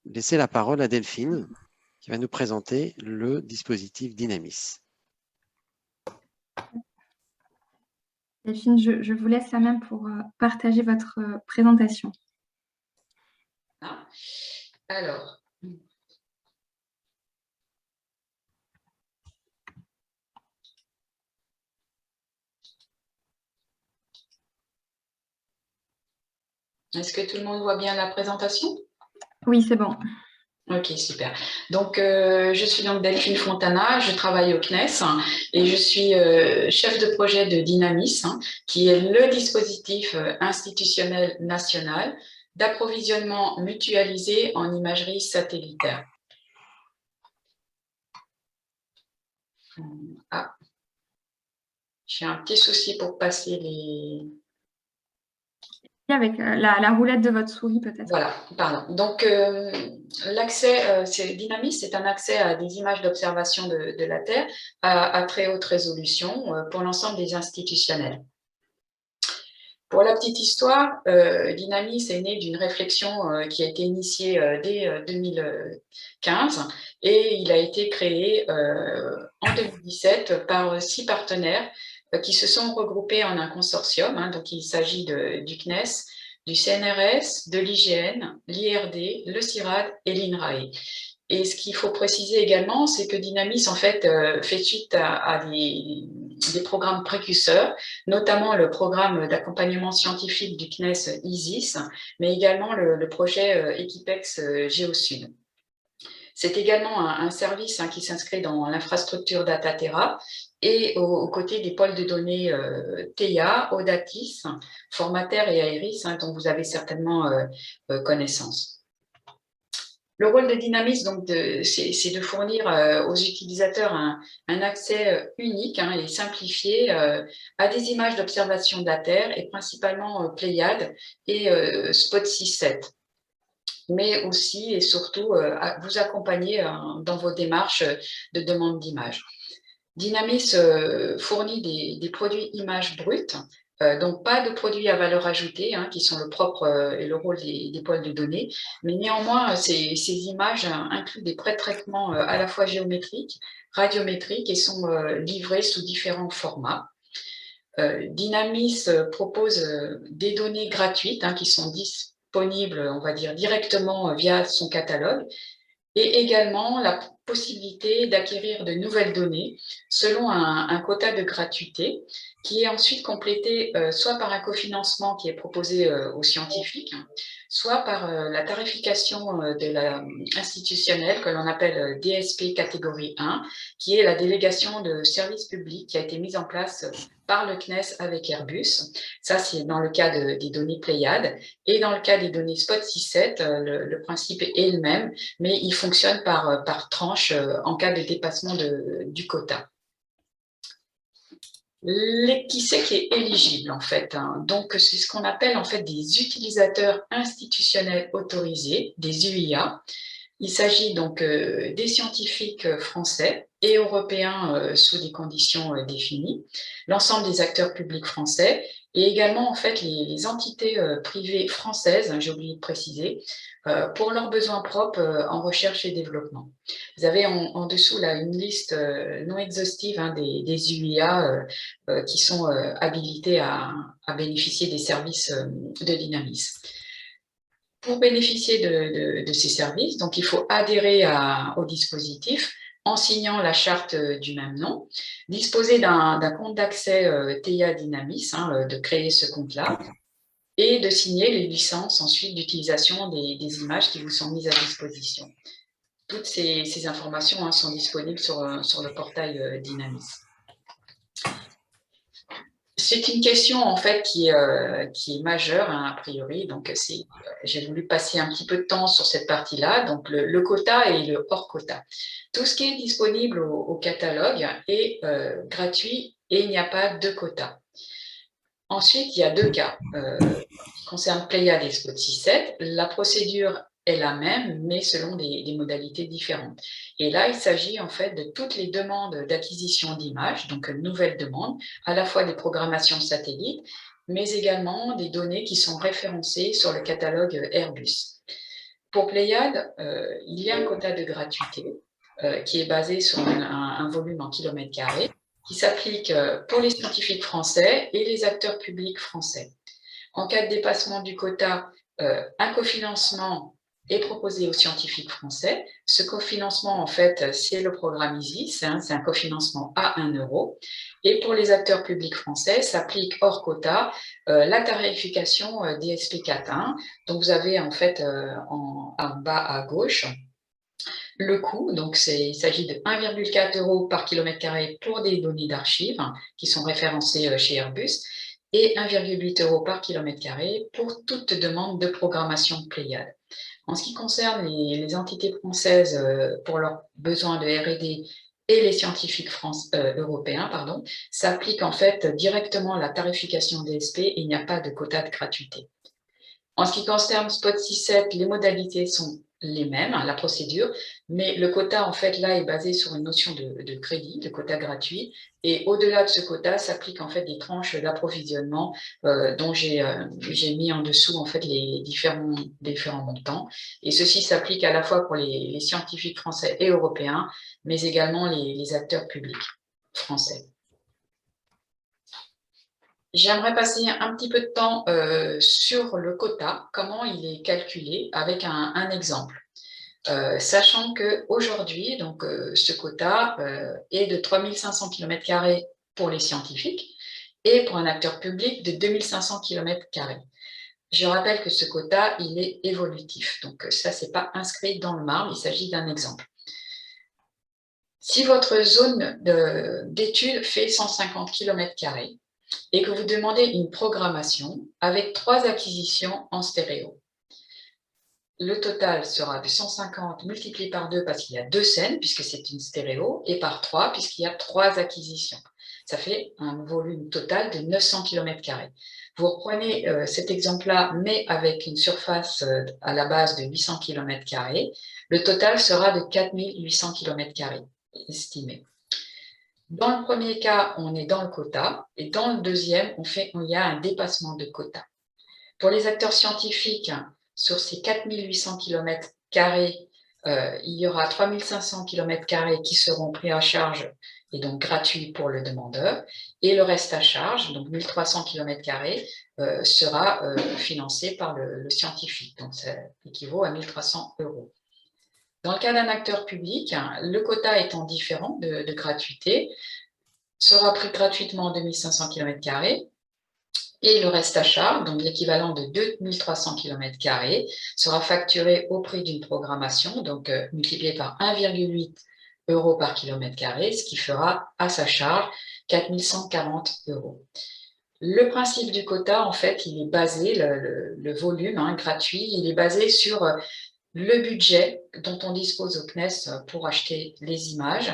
laisser la parole à Delphine, qui va nous présenter le dispositif Dynamis. Delphine, je vous laisse la main pour partager votre présentation. Alors, est-ce que tout le monde voit bien la présentation? Oui, c'est bon. Ok, super. Donc, je suis donc Delphine Fontana, je travaille au CNES et je suis chef de projet de Dynamis, qui est le dispositif institutionnel national d'approvisionnement mutualisé en imagerie satellitaire. Ah, j'ai un petit souci pour passer les... Avec la roulette de votre souris, peut-être. Voilà, pardon. Donc, l'accès, Dynamis, c'est un accès à des images d'observation de la Terre à très haute résolution pour l'ensemble des institutionnels. Pour la petite histoire, Dynamis est né d'une réflexion qui a été initiée dès 2015 et il a été créé en 2017 par 6 partenaires qui se sont regroupés en un consortium. Donc, il s'agit du CNES, du CNRS, de l'IGN, l'IRD, le CIRAD et l'INRAE. Et ce qu'il faut préciser également, c'est que Dynamis, en fait, fait suite à des programmes précurseurs, notamment le programme d'accompagnement scientifique du CNES ISIS, mais également le projet Equipex GeoSud. C'est également un service qui s'inscrit dans l'infrastructure DataTerra et aux côtés des pôles de données TEA, Audatis, Formater et Aeris, dont vous avez certainement connaissance. Le rôle de Dynamis, donc, c'est de fournir aux utilisateurs un accès unique et simplifié à des images d'observation de la Terre et principalement Pléiades et Spot 6-7. Mais aussi et surtout à vous accompagner dans vos démarches de demande d'images. Dynamis fournit des produits images brutes, donc pas de produits à valeur ajoutée, qui sont le propre et le rôle des pôles de données, mais néanmoins, ces images incluent des pré-traitements à la fois géométriques, radiométriques et sont livrés sous différents formats. Dynamis propose des données gratuites qui sont disponibles, on va dire, directement via son catalogue, et également la possibilité d'acquérir de nouvelles données selon un quota de gratuité qui est ensuite complété soit par un cofinancement qui est proposé aux scientifiques, soit par la tarification institutionnelle que l'on appelle DSP catégorie 1, qui est la délégation de service public qui a été mise en place par le CNES avec Airbus. Ça, c'est dans le cas des données Pléiades. Et dans le cas des données Spot 6-7, le principe est le même, mais il fonctionne par tranche en cas de dépassement du quota. Qui c'est qui est éligible en fait, Donc, c'est ce qu'on appelle en fait des utilisateurs institutionnels autorisés, des UIA. Il s'agit donc des scientifiques français et européens sous des conditions définies, l'ensemble des acteurs publics français et également en fait les entités privées françaises, j'ai oublié de préciser, pour leurs besoins propres en recherche et développement. Vous avez en dessous là une liste non exhaustive des UIA qui sont habilités à bénéficier des services de Dynamis. Pour bénéficier de ces services, donc il faut adhérer au dispositif en signant la charte du même nom, disposer d'un compte d'accès TIA Dynamis, de créer ce compte-là, et de signer les licences ensuite d'utilisation des images qui vous sont mises à disposition. Toutes ces informations sont disponibles sur le portail Dynamis. C'est une question en fait qui est majeure a priori, donc j'ai voulu passer un petit peu de temps sur cette partie-là, donc le quota et le hors quota. Tout ce qui est disponible au catalogue est gratuit et il n'y a pas de quota. Ensuite, il y a 2 cas qui concernent Pléiades et Spot 6-7. La procédure est la même, mais selon des modalités différentes. Et là, il s'agit en fait de toutes les demandes d'acquisition d'images, donc nouvelles demandes, à la fois des programmations satellites, mais également des données qui sont référencées sur le catalogue Airbus. Pour Pléiade, il y a un quota de gratuité qui est basé sur un volume en kilomètres carrés qui s'applique pour les scientifiques français et les acteurs publics français. En cas de dépassement du quota, un cofinancement est proposé aux scientifiques français. Ce cofinancement, en fait, c'est le programme ISIS, c'est un cofinancement à 1 euro. Et pour les acteurs publics français, s'applique hors quota la tarification DSP4. Donc, vous avez en fait en bas à gauche le coût. Donc, il s'agit de 1,4 € par kilomètre carré pour des données d'archives qui sont référencées chez Airbus et 1,8 € par kilomètre carré pour toute demande de programmation Pléiade. En ce qui concerne les entités françaises pour leurs besoins de R&D et les scientifiques européens, s'applique en fait directement la tarification DSP et il n'y a pas de quota de gratuité. En ce qui concerne Spot 6.7, les modalités sont les mêmes, la procédure, mais le quota, en fait, là, est basé sur une notion de crédit, de quota gratuit, et au-delà de ce quota, s'appliquent en fait des tranches d'approvisionnement dont j'ai mis en dessous, en fait, les différents montants, et ceci s'applique à la fois pour les scientifiques français et européens, mais également les acteurs publics français. J'aimerais passer un petit peu de temps sur le quota, comment il est calculé avec un exemple. Sachant qu'aujourd'hui, ce quota est de 3500 km² pour les scientifiques et pour un acteur public de 2500 km². Je rappelle que ce quota, il est évolutif. Donc ça, ce n'est pas inscrit dans le marbre, il s'agit d'un exemple. Si votre zone d'étude fait 150 km² et que vous demandez une programmation avec 3 acquisitions en stéréo, le total sera de 150 multiplié par 2 parce qu'il y a 2 scènes, puisque c'est une stéréo, et par 3 puisqu'il y a 3 acquisitions. Ça fait un volume total de 900 km². Vous reprenez cet exemple-là, mais avec une surface à la base de 800 km². Le total sera de 4800 km² estimé. Dans le premier cas, on est dans le quota, et dans le deuxième, il y a un dépassement de quota. Pour les acteurs scientifiques, sur ces 4800 km², il y aura 3500 km² qui seront pris en charge et donc gratuits pour le demandeur, et le reste à charge, donc 1300 km², sera financé par le scientifique, donc ça équivaut à 1300 €. Dans le cas d'un acteur public, le quota étant différent de gratuité, sera pris gratuitement 2500 km², et le reste à charge, donc l'équivalent de 2300 km², sera facturé au prix d'une programmation, donc multiplié par 1,8 € par km², ce qui fera à sa charge 4140 €. Le principe du quota, en fait, il est basé, le volume gratuit, il est basé sur le budget dont on dispose au CNES pour acheter les images.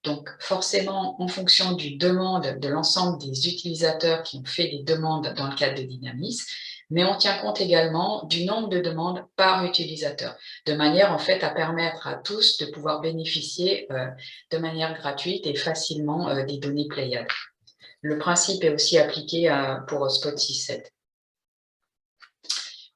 Donc, forcément, en fonction du demande de l'ensemble des utilisateurs qui ont fait des demandes dans le cadre de Dynamis, mais on tient compte également du nombre de demandes par utilisateur, de manière en fait à permettre à tous de pouvoir bénéficier de manière gratuite et facilement des données Pléiade. Le principe est aussi appliqué pour Spot 6.7.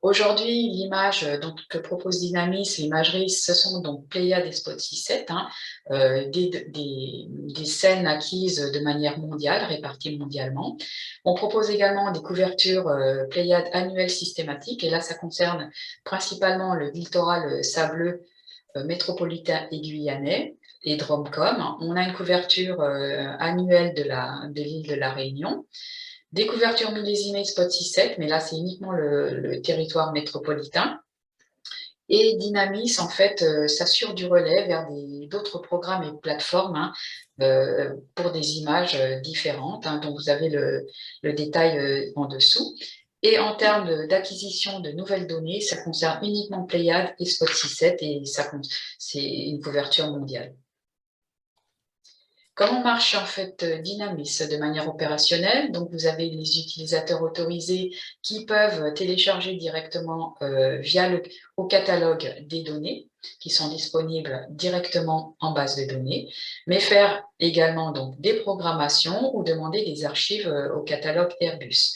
Aujourd'hui, l'image que propose Dynamis, l'imagerie, ce sont donc Pléiade et Spot 6.7, des scènes acquises de manière mondiale, réparties mondialement. On propose également des couvertures Pléiade annuelles systématiques, et là, ça concerne principalement le littoral sableux métropolitain et guyanais et Dromcom. On a une couverture annuelle de l'île de la Réunion. Des couvertures millésimées Spot 6.7, mais là, c'est uniquement le territoire métropolitain. Et Dynamis, en fait, s'assure du relais vers d'autres programmes et plateformes pour des images différentes, dont vous avez le détail en dessous. Et en termes d'acquisition de nouvelles données, ça concerne uniquement Pléiade et Spot 6.7, et c'est une couverture mondiale. Comment marche en fait Dynamis de manière opérationnelle? Donc, vous avez les utilisateurs autorisés qui peuvent télécharger directement au catalogue des données qui sont disponibles directement en base de données, mais faire également donc des programmations ou demander des archives au catalogue Airbus.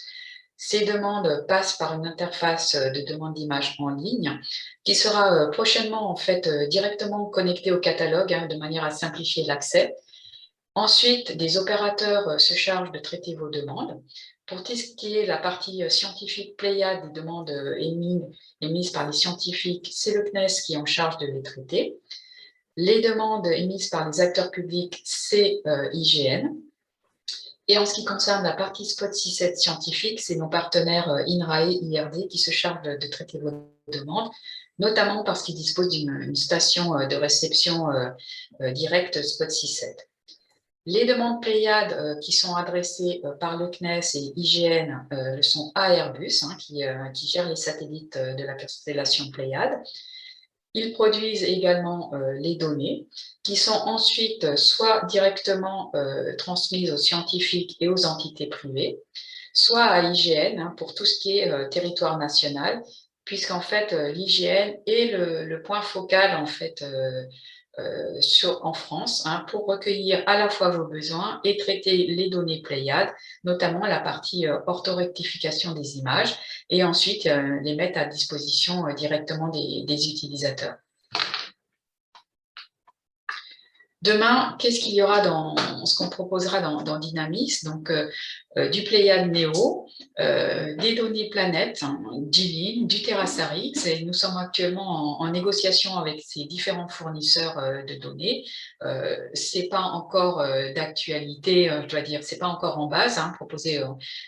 Ces demandes passent par une interface de demande d'image en ligne qui sera prochainement en fait directement connectée au catalogue de manière à simplifier l'accès. Ensuite, des opérateurs se chargent de traiter vos demandes. Pour tout ce qui est la partie scientifique Pléiade des demandes émises par les scientifiques, c'est le CNES qui est en charge de les traiter. Les demandes émises par les acteurs publics, c'est IGN. Et en ce qui concerne la partie Spot 6.7 scientifique, c'est nos partenaires INRAE, IRD qui se chargent de traiter vos demandes, notamment parce qu'ils disposent d'une station de réception directe Spot 6.7. Les demandes Pléiade qui sont adressées par le CNES et IGN sont à Airbus, qui gère les satellites de la constellation Pléiade. Ils produisent également les données qui sont ensuite soit directement transmises aux scientifiques et aux entités privées, soit à l'IGN pour tout ce qui est territoire national, puisqu'en fait l'IGN est le point focal en fait en France pour recueillir à la fois vos besoins et traiter les données Pléiade, notamment la partie orthorectification des images, et ensuite les mettre à disposition directement des utilisateurs. Demain, qu'est-ce qu'il y aura dans ce qu'on proposera dans Dynamis? Donc, du Pléiade Neo, des données planètes, du LIN, du TerraSarix, et nous sommes actuellement en négociation avec ces différents fournisseurs de données. C'est pas encore d'actualité, je dois dire, c'est pas encore en base proposé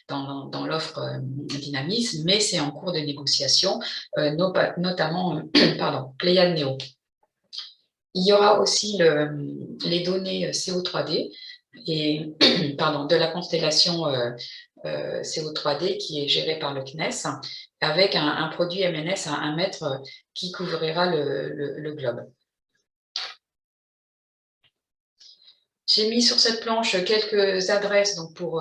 dans l'offre Dynamis, mais c'est en cours de négociation, notamment Pléiade Neo. Il y aura aussi les données CO3D et, de la constellation CO3D qui est gérée par le CNES avec un produit MNS à 1 mètre qui couvrira le globe. J'ai mis sur cette planche quelques adresses donc, pour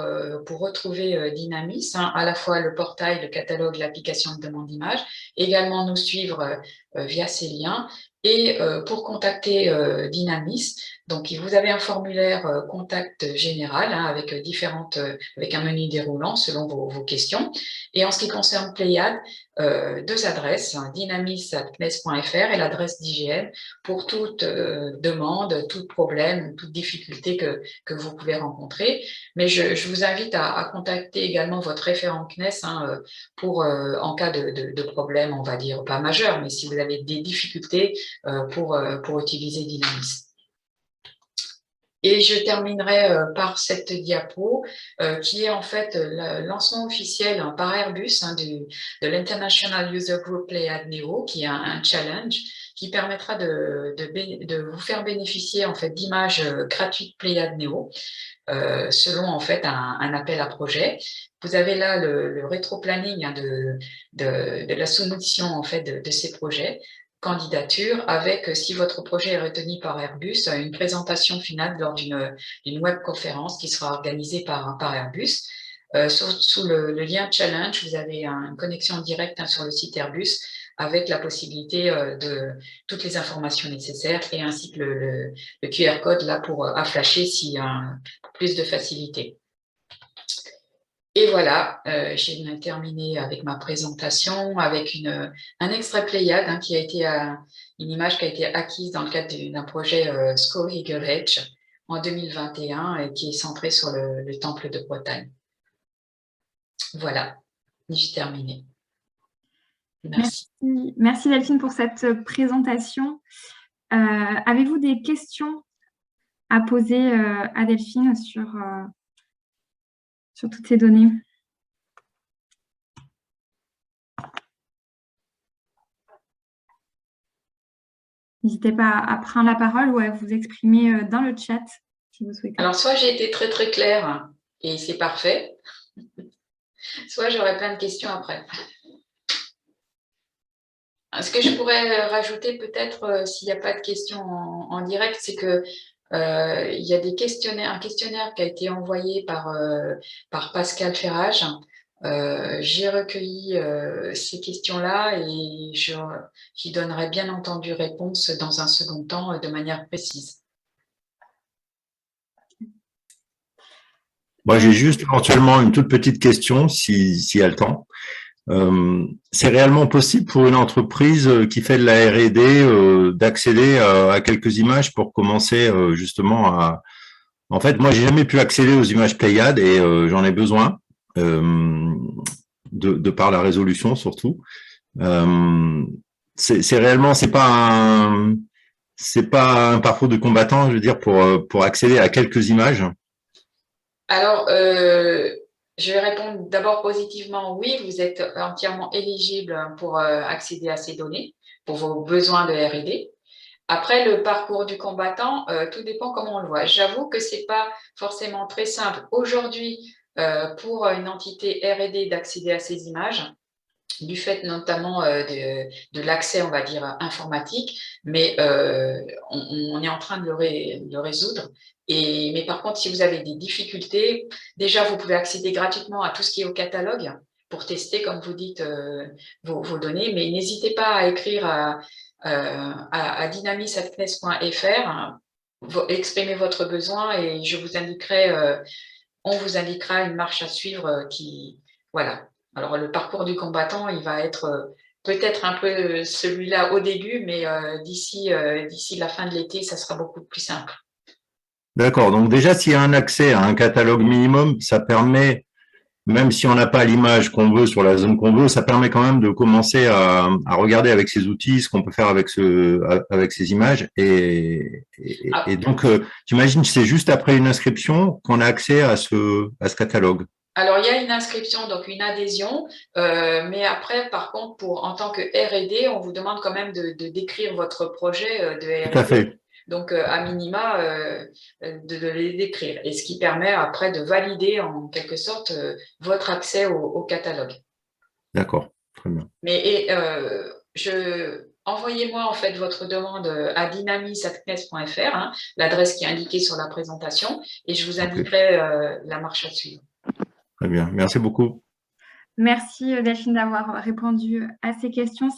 retrouver Dynamis, à la fois le portail, le catalogue, l'application de demande d'image, également nous suivre via ces liens. Et pour contacter Dynamis, donc vous avez un formulaire contact général avec avec un menu déroulant selon vos questions. Et en ce qui concerne Pléiade, 2 adresses, dynamis@cnes.fr et l'adresse d'IGN pour toute demande, tout problème, toute difficulté que vous pouvez rencontrer. Mais je vous invite à contacter également votre référent CNES pour, en cas de problème, on va dire pas majeur, mais si vous avez des difficultés pour utiliser Dynamis. Et je terminerai par cette diapo qui est en fait le lancement officiel par Airbus de l'International User Group Pléiade Neo, qui est un challenge qui permettra de vous faire bénéficier en fait d'images gratuites Pléiade Neo selon en fait un appel à projet. Vous avez là le rétro-planning de la soumission en fait de ces projets. Candidature avec, si votre projet est retenu par Airbus, une présentation finale lors d'une webconférence qui sera organisée par Airbus. Sous le lien Challenge, vous avez une connexion directe sur le site Airbus avec la possibilité de toutes les informations nécessaires et ainsi que le QR code là pour flasher s'il y a plus de facilité. Et voilà, j'ai terminé avec ma présentation, avec un extrait Pléiade qui a été une image qui a été acquise dans le cadre d'un projet SCO Eagle Edge en 2021 et qui est centré sur le temple de Bretagne. Voilà, j'ai terminé. Merci. Merci Delphine pour cette présentation. Avez-vous des questions à poser à Delphine sur toutes ces données? N'hésitez pas à prendre la parole ou à vous exprimer dans le chat si vous souhaitez. Alors, soit j'ai été très très claire et c'est parfait, soit j'aurai plein de questions après. Ce que je pourrais rajouter peut-être, s'il n'y a pas de questions en direct, c'est que il y a un questionnaire qui a été envoyé par Pascal Ferrage. J'ai recueilli ces questions-là et j'y donnerai bien entendu réponse dans un second temps de manière précise. Moi, j'ai juste éventuellement une toute petite question, s'il y a le temps. C'est réellement possible pour une entreprise qui fait de la R&D d'accéder à quelques images pour commencer justement à... En fait, moi, j'ai jamais pu accéder aux images Pléiades et j'en ai besoin de par la résolution surtout. C'est réellement, c'est pas un parcours de combattant, je veux dire, pour accéder à quelques images. Alors, je vais répondre d'abord positivement, oui, vous êtes entièrement éligible pour accéder à ces données, pour vos besoins de R&D. Après, le parcours du combattant, tout dépend comment on le voit. J'avoue que ce n'est pas forcément très simple aujourd'hui pour une entité R&D d'accéder à ces images, du fait notamment de l'accès, on va dire, informatique, mais on est en train de le résoudre. Mais par contre, si vous avez des difficultés, déjà, vous pouvez accéder gratuitement à tout ce qui est au catalogue pour tester, comme vous dites, vos données, mais n'hésitez pas à écrire à dynamisacnes.fr, exprimer votre besoin et on vous indiquera une marche à suivre voilà. Alors, le parcours du combattant, il va être peut-être un peu celui-là au début, mais d'ici la fin de l'été, ça sera beaucoup plus simple. D'accord. Donc déjà, s'il y a un accès à un catalogue minimum, ça permet, même si on n'a pas l'image qu'on veut sur la zone qu'on veut, ça permet quand même de commencer à regarder avec ces outils ce qu'on peut faire avec ces images. Et donc, j'imagine que c'est juste après une inscription qu'on a accès à ce catalogue. Alors, il y a une inscription, donc une adhésion, mais après, par contre, en tant que R&D, on vous demande quand même de décrire votre projet de R&D. Tout à fait. Donc, à minima, de les décrire. Et ce qui permet après de valider en quelque sorte votre accès au catalogue. D'accord, très bien. Mais envoyez-moi en fait votre demande à dynamisacnes.fr, hein, l'adresse qui est indiquée sur la présentation, et je vous indiquerai la marche à suivre. Très bien, merci beaucoup. Merci Delphine d'avoir répondu à ces questions.